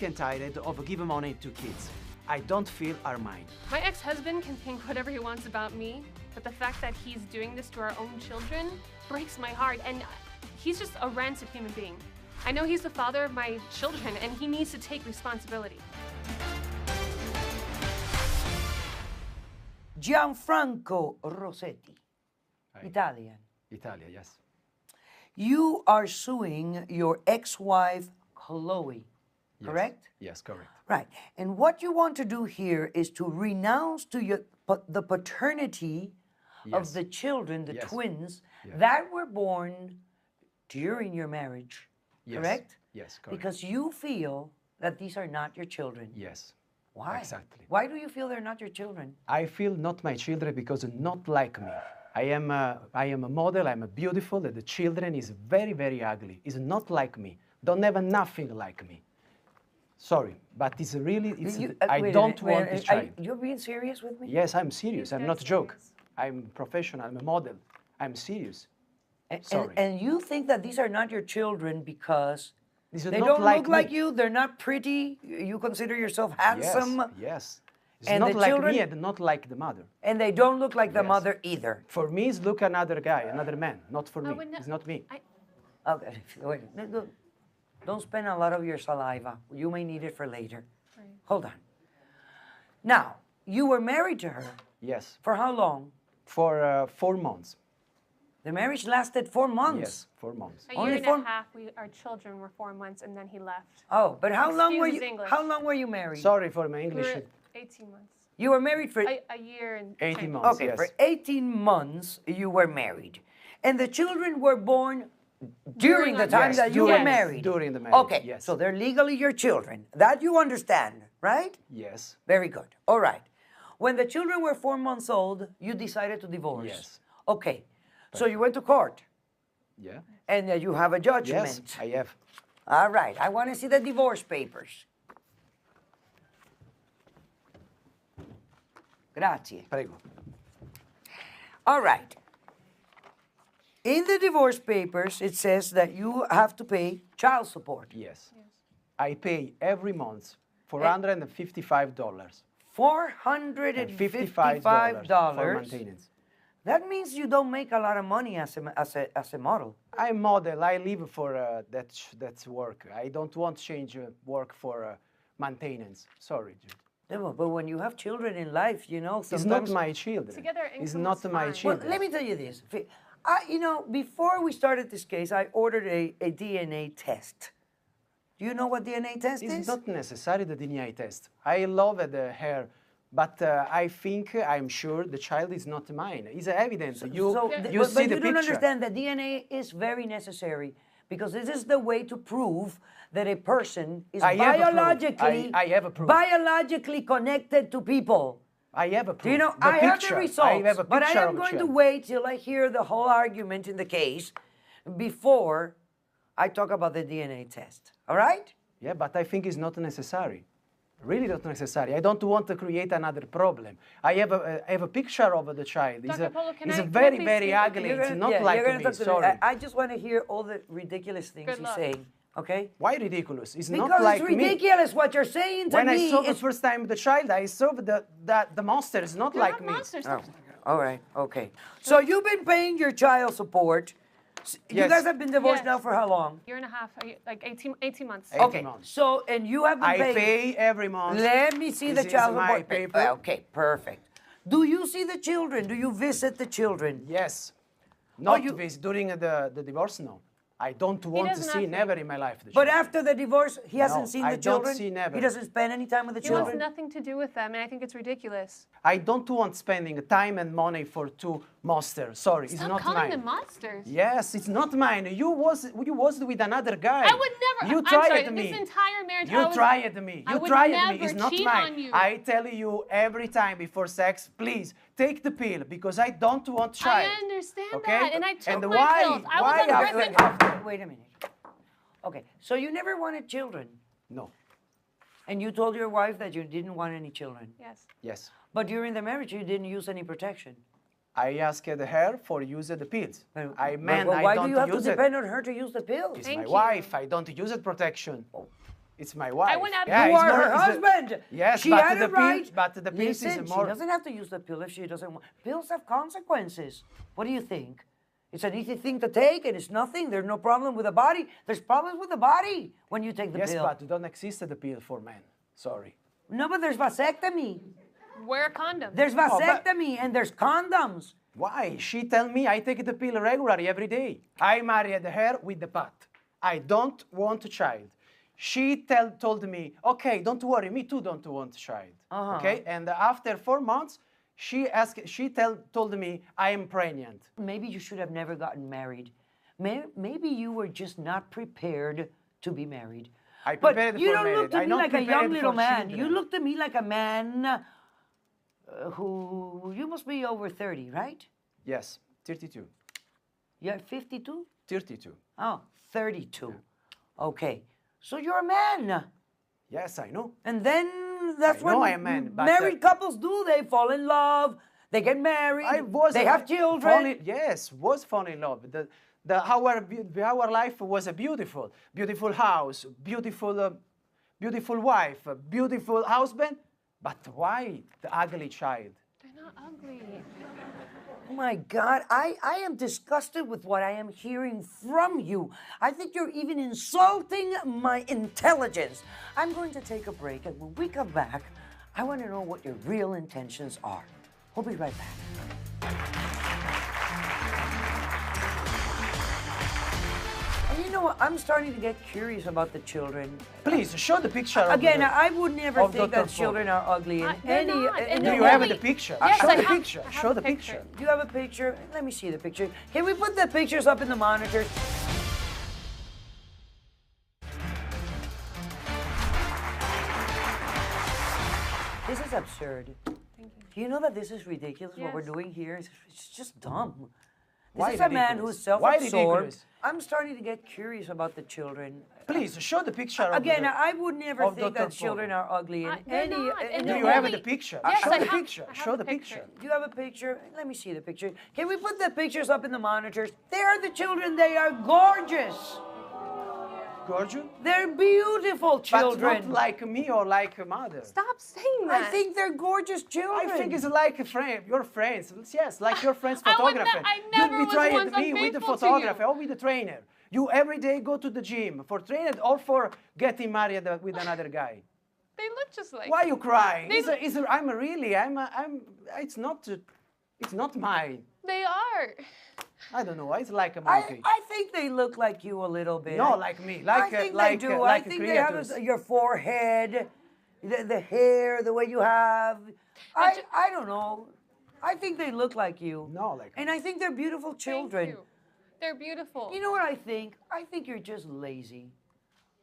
and tired of giving money to kids. I don't feel are mine. My ex-husband can think whatever he wants about me, but the fact that he's doing this to our own children breaks my heart, and he's just a rancid human being. I know he's the father of my children, and he needs to take responsibility. Gianfranco Rossetti, Hi. Italian. Italia, yes. You are suing your ex-wife, Chloe, Yes. correct? Yes, correct. Right. And what you want to do here is to renounce to the paternity Yes. of the children, the Yes. twins, Yeah. that were born during your marriage, Yes. correct? Yes, correct. Because you feel that these are not your children. Yes. Why? Exactly. Why do you feel they're not your children? I feel not my children because not like me. I am a model, I'm a beautiful, and the children is very, very ugly. Is not like me. Don't have nothing like me. Sorry, but it's really, I Wait a don't minute, want this child. You're being serious with me? Yes, I'm serious. He's I'm dead not joke. serious. I'm professional. I'm a model. I'm serious. And, Sorry. and you think that these are not your children because This is they not don't like look like me. you, they're not pretty, you consider yourself handsome, Yes, yes. It's And not the like children- me and not like the mother. and they don't look like the Yes. mother either. For me, it's look another guy, another man, not for I me. would not- It's not me. Okay, wait, don't spend a lot of your saliva. You may need it for later. Right. Hold on. Now, you were married to her Yes, for how long? for 4 months. The marriage lasted 4 months. Yes, 4 months. A Only year and for- a half, our children were 4 months, and then he left. Oh, but how long were Excuse you? his English. How long were you married? Sorry for my We English. were 18 months. You were married for A year and 18 change. months. okay, yes. for 18 months you were married, and the children were born during the our time Yes, that you were during- married. During the marriage. Okay, Yes. so they're legally your children. That you understand, right? Yes. Very good. All right. When the children were 4 months old, you decided to divorce. Yes. Okay. So you went to court, Yeah. and you have a judgment. Yes, I have. All right. I want to see the divorce papers. Grazie. Prego. All right. In the divorce papers, it says that you have to pay child support. Yes. I pay every month $455. $455. for maintenance. That means you don't make a lot of money as a model. I'm model. I live for that's work. I don't want to change work for maintenance. Sorry, Jude. No, but when you have children in life, you know, It's sometimes... not my children. Together It's income not is my fine. Well, children. let me tell you this. You know, before we started this case, I ordered a DNA test. Do you know what DNA test It's is? not necessary the DNA test. I love the hair, but I'm sure the child is not mine. It's evident. You but see you the don't picture. understand that DNA is very necessary because this is the way to prove that a person is I have a proof. biologically I have a proof. biologically connected to people. I have a proof. Do you know, the I have the picture. results, I have a but I picture am of a going to child. wait till I hear the whole argument in the case before I talk about the DNA test. All right? Yeah, but I think it's not necessary. Really not necessary. I don't want to create another problem. I have a picture of the child. Dr. Polo, can I very, please very speak? ugly. You're It's gonna- not yeah, like you're gonna me. talk to me. Sorry. I just want to hear all the ridiculous things Good he's luck. saying. Okay? Why ridiculous? It's Because not like it's me. ridiculous what you're saying to When me. I saw the It's- first time the child, I saw the monster. It's not They're like not me. monsters. Oh, all right, okay. So you've been paying your child support. You Yes. guys have been divorced Yes. now for how long? Year and a half, like 18 months. 18 Okay, months. so, and you have been I paying. pay every month. Let me see This the is child my support. paper. Okay, perfect. Do you see the children? Do you visit the children? Yes. Not you- this during the divorce, no. I don't want to doesn't see have to. never in my life. The But children. after the divorce, he hasn't No, seen I the don't children? see never. He doesn't spend any time with the He wants children? nothing to do with them, and I think it's ridiculous. I don't want spending time and money for two monsters. Sorry, it's Stop not calling mine. them monsters. Yes, it's not mine. You was with another guy. I would never. You I'm tried sorry, me. This entire marriage. You I was, tried me. I You would tried never me. It's not cheat mine. on you. I tell you every time before sex, please take the pill because I don't want child. I understand Okay? that, and I took And my why? pills. I Why was on after- Griffin. Wait a minute. Okay, so you never wanted children, No. and you told your wife that you didn't want any children. Yes. Yes. But during the marriage, you didn't use any protection. I asked her for use the pills. I But mean, why I do don't you have to use it. depend on her to use the pills? It's Thank my you. wife. I don't use it protection. It's my wife. I went out. Yeah, You it's are more- her it's the- husband. Yes, she but had the a right. but the pills Listen, is more. she doesn't have to use the pill if she doesn't want. Pills have consequences. What do you think? It's an easy thing to take, and it's nothing. There's no problem with the body. There's problems with the body when you take the Yes, pill. but don't exist the pill for men. Sorry. No, but there's vasectomy. Wear a condom. There's but- vasectomy, and there's condoms. Why? She tell me I take the pill regularly every day. I married her with the pot. I don't want a child. She told me, okay, don't worry, me too don't want a child. Okay, and after 4 months, she told me I am pregnant. Maybe you should have never gotten married. Maybe you were just not prepared to be married. I But prepared you for don't look marriage. to I me not like a young prepared little for man. children. You look to me like a man who you must be over 30, right? Yes, 32. You're 52? 32. Oh, 32. Okay. So you're a man. Yes, I know. And then that's I when know I am a man, but, married couples do. They fall in love. They get married. They have children. Was fall in love. Our life was a beautiful house, beautiful wife, a beautiful husband. But why the ugly child? They're not ugly. Oh my God, I am disgusted with what I am hearing from you. I think you're even insulting my intelligence. I'm going to take a break, and when we come back, I want to know what your real intentions are. We'll be right back. And you know what? I'm starting to get curious about the children. Please show the picture. Again, of the, I would never of think Dr. that children are ugly in They're any. not, and in Do they're you have only- the picture? Yes, Show I the have- picture. I have Show the the picture. Do you have a picture? Let me see the picture. Can we put the pictures up in the monitors? This is absurd. Thank you. Do you know that this is ridiculous? What we're Yes. doing here it's just dumb. This Why is a man ridiculous? who's Why self-absorbed. ridiculous? I'm starting to get curious about the children. Please show the picture. Again, of the, I would never of think Dr. that children Polo. are ugly in They're any. not, and in Do they're you have only- the picture? Yes, Show I the have- picture. I have Show the the picture. Do you have a picture? Let me see the picture. Can we put the pictures up in the monitors? They are the children. They are gorgeous. Gorgeous. They're beautiful children. But not like me or like a mother. Stop saying that. I think they're gorgeous children. I think it's like a friend, your friends. Yes, like your friends I would photographer. I never You was betrayed once me with the unfaithful to photographer you. or with the trainer. You every day go to the gym for training or for getting married with another guy. They look just like. Why you crying? They- It's not my. They are. I don't know. It's like a I monkey. think they look like you a little bit. No, like me. I think they do. I think they have creators. your forehead, the hair, the way you have. I don't know. I think they look like you. No, like And I think they're beautiful children. Thank you. They're beautiful. You know what I think? I think you're just lazy.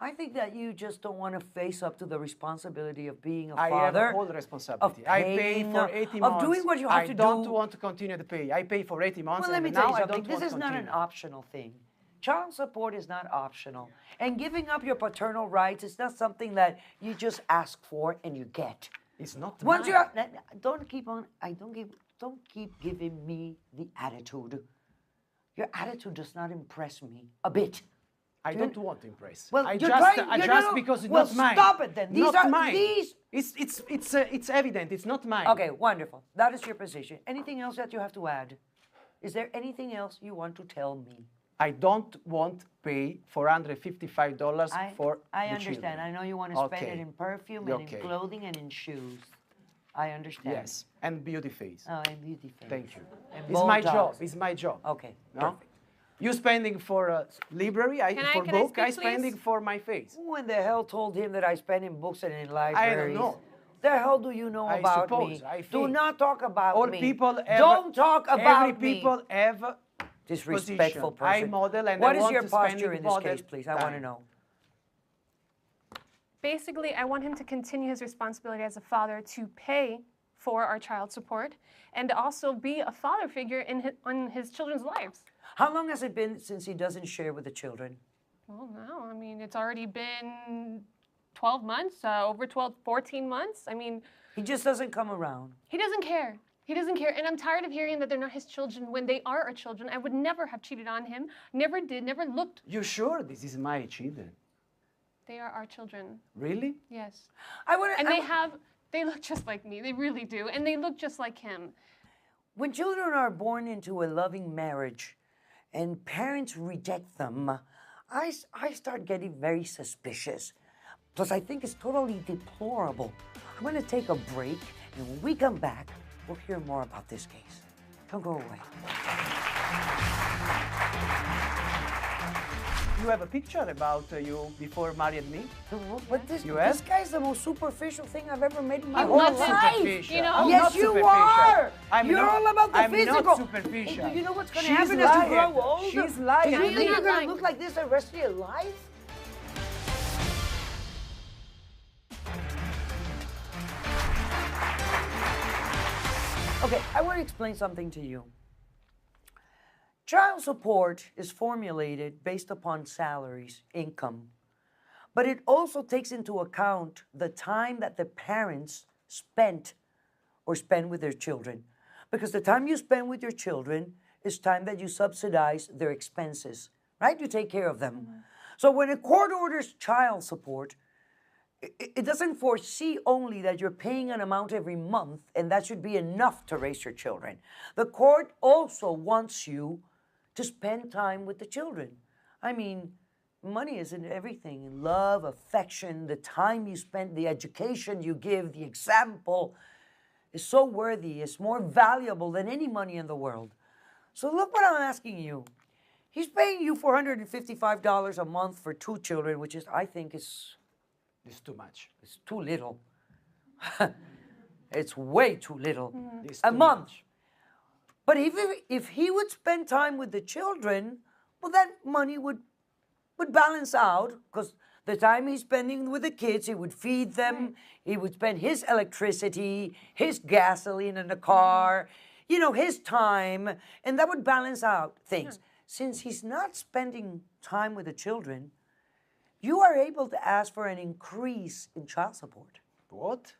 I think that you just don't want to face up to the responsibility of being a I father. have a whole responsibility. of I pay paying, for 80 months. of doing what you have I to don't do. want to continue to pay. I pay for 80 months. Well, let and me now tell you I something. don't This want is to not an continue. optional thing. Child support is not optional. And giving up your paternal rights is not something that you just ask for and you get. It's not Once mine. you're don't keep giving me the attitude. Your attitude does not impress me a bit. I don't want to impress. Well, I you're just, trying- I you just know- because it's well, not mine. stop it then. These Not are- mine. these- It's evident. It's not mine. Okay, wonderful. That is your position. Anything else that you have to add? Is there anything else you want to tell me? I don't want to pay $455 for I the understand. children. I know you want to spend Okay. it in perfume and Okay. in clothing and in shoes. I understand. Yes, and beauty face. Oh, and beauty face. Thank you. And It's my Botox. job. It's my job. Okay, No? perfect. You spending for a library, Can I book, speak, I spending please? for my face. Who in the hell told him that I spend in books and in libraries? know. The hell do you know I about suppose, me? I Do think. not talk about All me. people ever, Don't talk about every people have Disrespectful position. I person. model and What I is want your to spend posture in this model case, please? I want to time. know. Basically, I want him to continue his responsibility as a father to pay for our child support and also be a father figure on his children's lives. How long has it been since he doesn't share with the children? Well, no, I mean, it's already been 12 months, over 12, 14 months. I mean, He just doesn't come around. he doesn't care. He doesn't care. And I'm tired of hearing that they're not his children when they are our children. I would never have cheated on him. Never did, never looked. You sure this is my children? They are our children. Really? Yes. I want And they look just like me. They really do. And they look just like him. When children are born into a loving marriage and parents reject them, I start getting very suspicious. Plus, I think it's totally deplorable. I'm going to take a break, and when we come back, we'll hear more about this case. Don't go away. You have a picture about you before married me? But this have? guy's the most superficial thing I've ever made in my I'm whole not life. superficial. You know? I'm Yes, not you superficial. are. I'm You're not- all about the I'm physical. not superficial. Hey, do you know what's going to She's happen as you lying. grow older? She's lying. Do you I'm think you're not going to lying. look like this the rest of your life? Okay, I want to explain something to you. Child support is formulated based upon salaries, income, but it also takes into account the time that the parents spend with their children. Because the time you spend with your children is time that you subsidize their expenses, right? You take care of them. So when a court orders child support, it doesn't foresee only that you're paying an amount every month and that should be enough to raise your children. The court also wants you to spend time with the children. I mean, money isn't everything. Love, affection, the time you spend, the education you give, the example is so worthy, it's more valuable than any money in the world. So look what I'm asking you. He's paying you $455 a month for 2 children, which is, I think, is It's too much. it's too little. It's way too little. It's A too month. much. But if he would spend time with the children, well, that money would balance out because the time he's spending with the kids, he would feed them, he would spend his electricity, his gasoline in the car, you know, his time, and that would balance out things. Since he's not spending time with the children, you are able to ask for an increase in child support. What?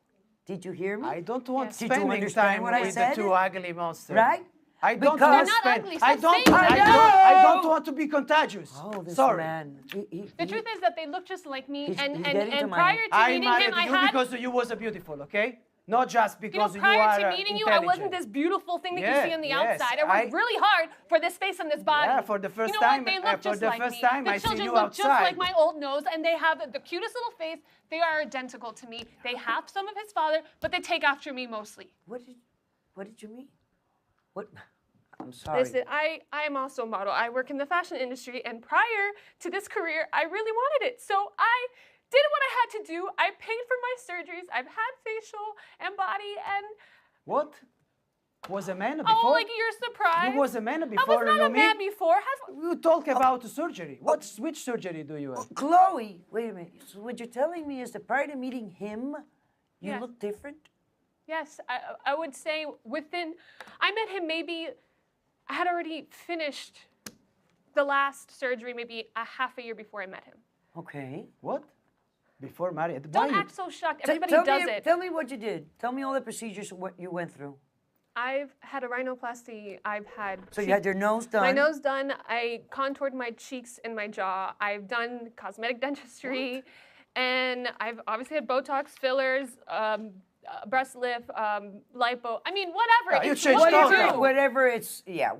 Did you hear me? I don't want Yes. Did you spending understand time what I with said? the two ugly monsters. Right? I don't Because- want to They're not spend. ugly. I Stop don't. saying that. I don't want to be contagious. Oh, this Sorry. man. The truth is that they look just like me. He's And getting to my- prior to I meeting married him, I you had. because you was beautiful, okay? Not just You know, because you, prior are to meeting you, I wasn't intelligent. this beautiful thing that Yeah, you see on the yes, outside. I worked really hard for this face and this body. Yeah, for the first you know time- What? They look for just the like first me. time the I see children you look just outside. like my old nose, and they have the cutest little face. They are identical to me. They have some of his father, but they take after me mostly. What did you mean? What? I'm sorry. Listen, I am also a model. I work in the fashion industry, and prior to this career, I really wanted it. So I did what I had to do. I paid for my surgeries. I've had facial and body, and What? Was a man before? oh, like you're surprised. You was a man I before, was not you know a man me? before. Have, You talk about surgery. Which surgery do you have? Chloe, wait a minute. So what you're telling me is that prior to meeting him, you Yeah. look different? yes, I would say within. I met him maybe. I had already finished the last surgery maybe a half a year before I met him. Okay. What? Before married? Don't Why? act so shocked. T- Everybody tell does me, it. Tell me what you did. Tell me all the procedures what you went through. I've had a rhinoplasty. I've had. So you had your nose done. My nose done. I contoured my cheeks and my jaw. I've done cosmetic dentistry, and I've obviously had Botox, fillers, breast lift, lipo. I mean, whatever. You It's changed what you all do.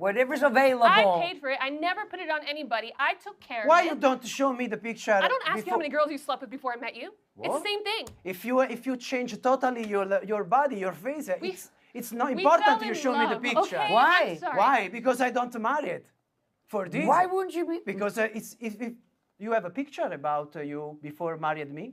whatever's available. I paid for it. I never put it on anybody. I took care Why of it. you don't show me the picture? I don't ask you how before- many girls you slept with before I met you. It's What? the same thing. If you change totally your body, your face, We- it's not we important fell you in show me the love, picture. okay? Why? I'm sorry. Why? Because I don't marry it. For this. Why wouldn't you be? Because it's if you have a picture about you before married me.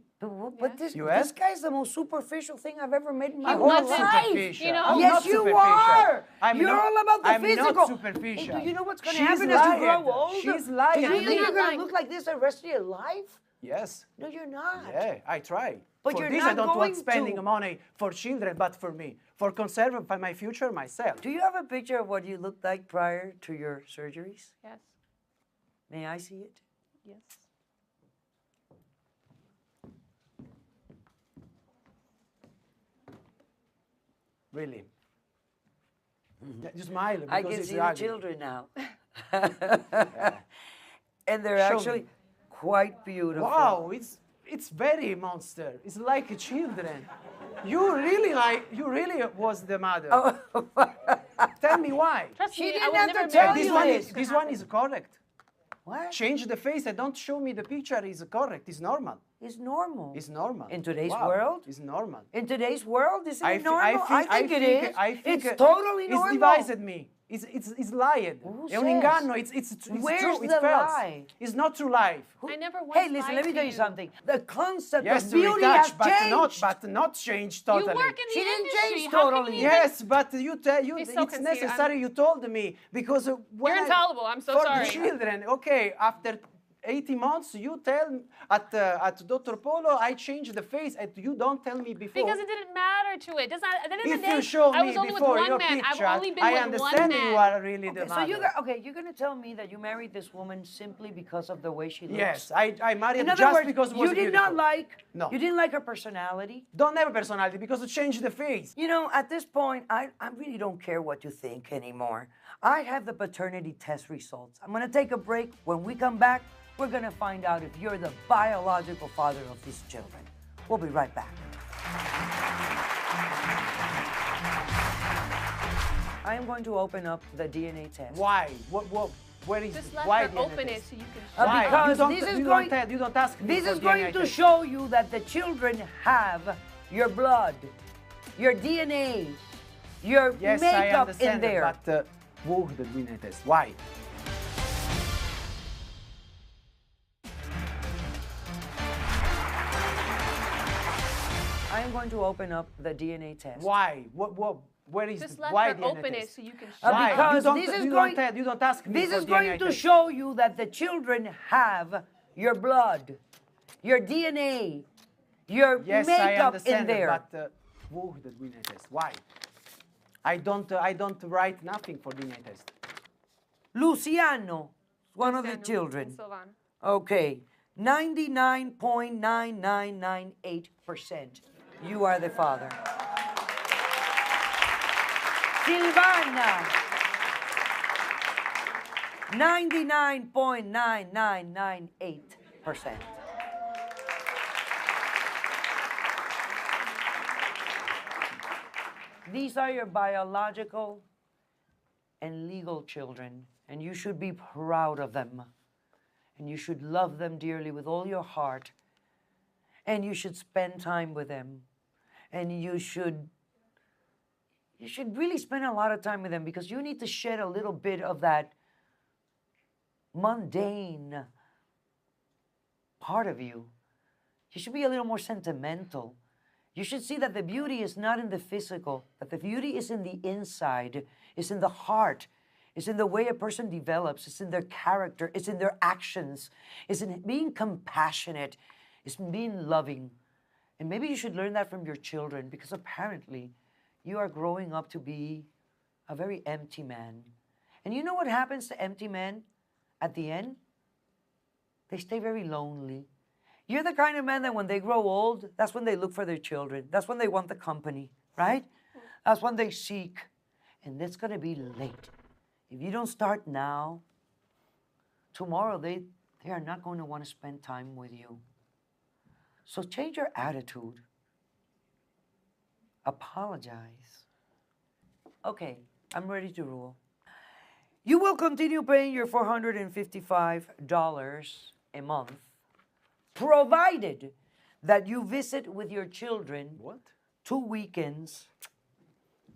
But this You this have? guy's the most superficial thing I've ever made in my I'm whole not life. superficial. You know? I'm Yes, not you superficial. are. I'm You're not- all about the I'm physical. not superficial. Hey, do you know what's going to She's happen as you grow lying. older? She's Do lying. you You're think you're not going lying. to look like this the rest of your life? Yes. No, you're not. Yeah, I try. But for you're this, not I don't going want spending to. money for children, but for me, for conserving my future myself. Do you have a picture of what you looked like prior to your surgeries? Yes. May I see it? Yes. Really. Yeah, you smile because I can it's see the ugly. children now. And they're Show actually me. quite beautiful. Wow, it's it's very monster. It's like children. You really was the mother. Oh. Tell me why. Trust She me, didn't I will have to never tell marry you This you. one this. is this one is correct. What? Change the face and don't show me the picture is correct. It's normal. It's normal. It's normal. In today's Wow, world? It's normal. In today's world, isn't it thi- normal? I think it is. It's totally normal. It's divided me. It's lied. Who È un says? inganno. It's Where's true. It's the false. lie? It's not true life. I never once Hey, listen, lied let me to tell you something. The concept Yes, of to beauty has retouch, changed. but not changed You totally. work in She the didn't industry. change How can totally. you even- Yes, but He's so it's conceited. necessary. You told me because when You're infallible. I'm so for sorry. the children. Okay, after 80 months, you tell at Dr. Polo I changed the face, and you don't tell me before. Because it didn't matter to it. Does not, at the end of If the day, you show I me was only with before one your man. picture, I've only been I with understand one man. you are really the Okay, so mother. you're gonna tell me that you married this woman simply because of the way she looks? Yes, I married In other just words, because it was you did not beautiful. like. No. You didn't like her personality. Don't have a personality because it changed the face. You know, at this point, I really don't care what you think anymore. I have the paternity test results. I'm gonna take a break. When we come back, we're gonna find out if you're the biological father of these children. We'll be right back. I am going to open up the DNA test. Why? Where is Just let why her the open DNA it test? so you can Uh, show Why? it. because you don't, this is you going- don't, you don't ask me This for is going DNA to test. show you that the children have your blood, your DNA, your Yes, I makeup understand in there. But who the DNA test? Why? I am going to open up the DNA test. Why? Where is Just the, let why her DNA open test? it so you can Uh, show Why? it. because you don't, this is you going- don't, you don't ask me This for is going DNA to test. show you that the children have your blood, your DNA, your Yes, I makeup understand in there. But who the DNA test? Why? I don't write nothing for DNA test. Luciano, one of the Luciano children. and Silvana. Okay, 99.9998%. You are the father. Silvana, 99.9998%. These are your biological and legal children, and you should be proud of them. And you should love them dearly with all your heart. And you should spend time with them. And you should really spend a lot of time with them because you need to shed a little bit of that mundane part of you. You should be a little more sentimental. You should see that the beauty is not in the physical, that the beauty is in the inside, is in the heart, is in the way a person develops, it's in their character, it's in their actions, it's in being compassionate, it's in being loving. And maybe you should learn that from your children because apparently you are growing up to be a very empty man. And you know what happens to empty men at the end? They stay very lonely. You're the kind of man that when they grow old, that's when they look for their children. That's when they want the company, right? That's when they seek. And it's going to be late. If you don't start now, tomorrow they are not going to want to spend time with you. So change your attitude. Apologize. Okay, I'm ready to rule. You will continue paying your $455 a month, provided that you visit with your children What? 2 weekends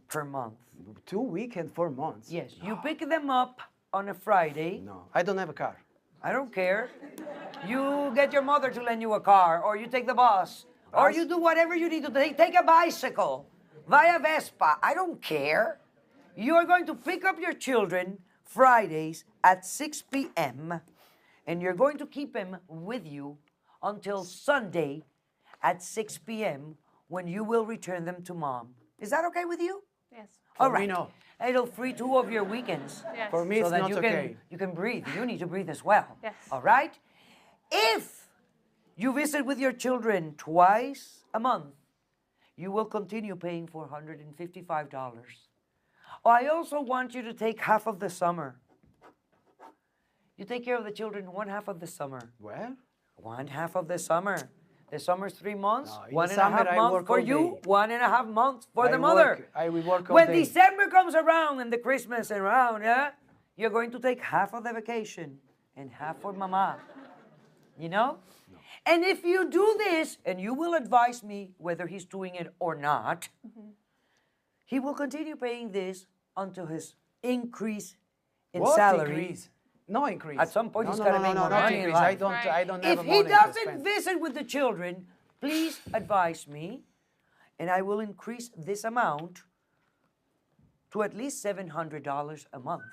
per month. 2 weekends, 4 months? Yes, you pick them up on a Friday. No, I don't have a car. I don't care. You get your mother to lend you a car, or you take the bus, or Bus? you do whatever you need to take. Take a bicycle, via Vespa. I don't care. You are going to pick up your children Fridays at 6 p.m., and you're going to keep them with you until Sunday at 6 p.m. when you will return them to mom. Is that okay with you? Yes. All For me, right. no. It'll free 2 of your weekends. Yes. For me, So it's that not you okay. you can breathe. You need to breathe as well. Yes. All right? If you visit with your children twice a month, you will continue paying $455. I also want you to take half of the summer. You take care of the children one half of the summer. Where? One half of the summer. The summer's 3 months, No, in one the and a half summer I months work for all you, day. 1.5 months for the I mother. will work all When day. December comes around and the Christmas around, you're going to take half of the vacation and half for mama. You know? No. And if you do this, and you will advise me whether he's doing it or not, he will continue paying this until his increase in What salary. increase? No increase. At some point, no, he's no, gotta no, make no, more not money in increase. life. I don't have If money he to doesn't spend. visit with the children, please advise me, and I will increase this amount to at least $700 a month.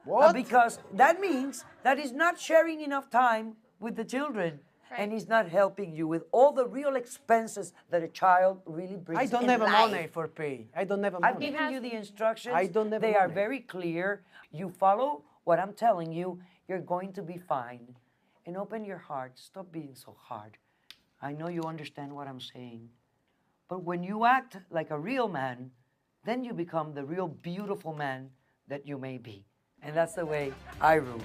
What? Because that means that he's not sharing enough time with the children, and he's not helping you with all the real expenses that a child really brings. I don't in have life. money for pay. I don't have I've money. given you the instructions. I don't have They are money. very clear. You follow what I'm telling you, you're going to be fine. And open your heart. Stop being so hard. I know you understand what I'm saying. But when you act like a real man, then you become the real beautiful man that you may be. And that's the way I rule.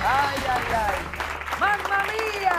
Ay, ay, ay. Mamma mia!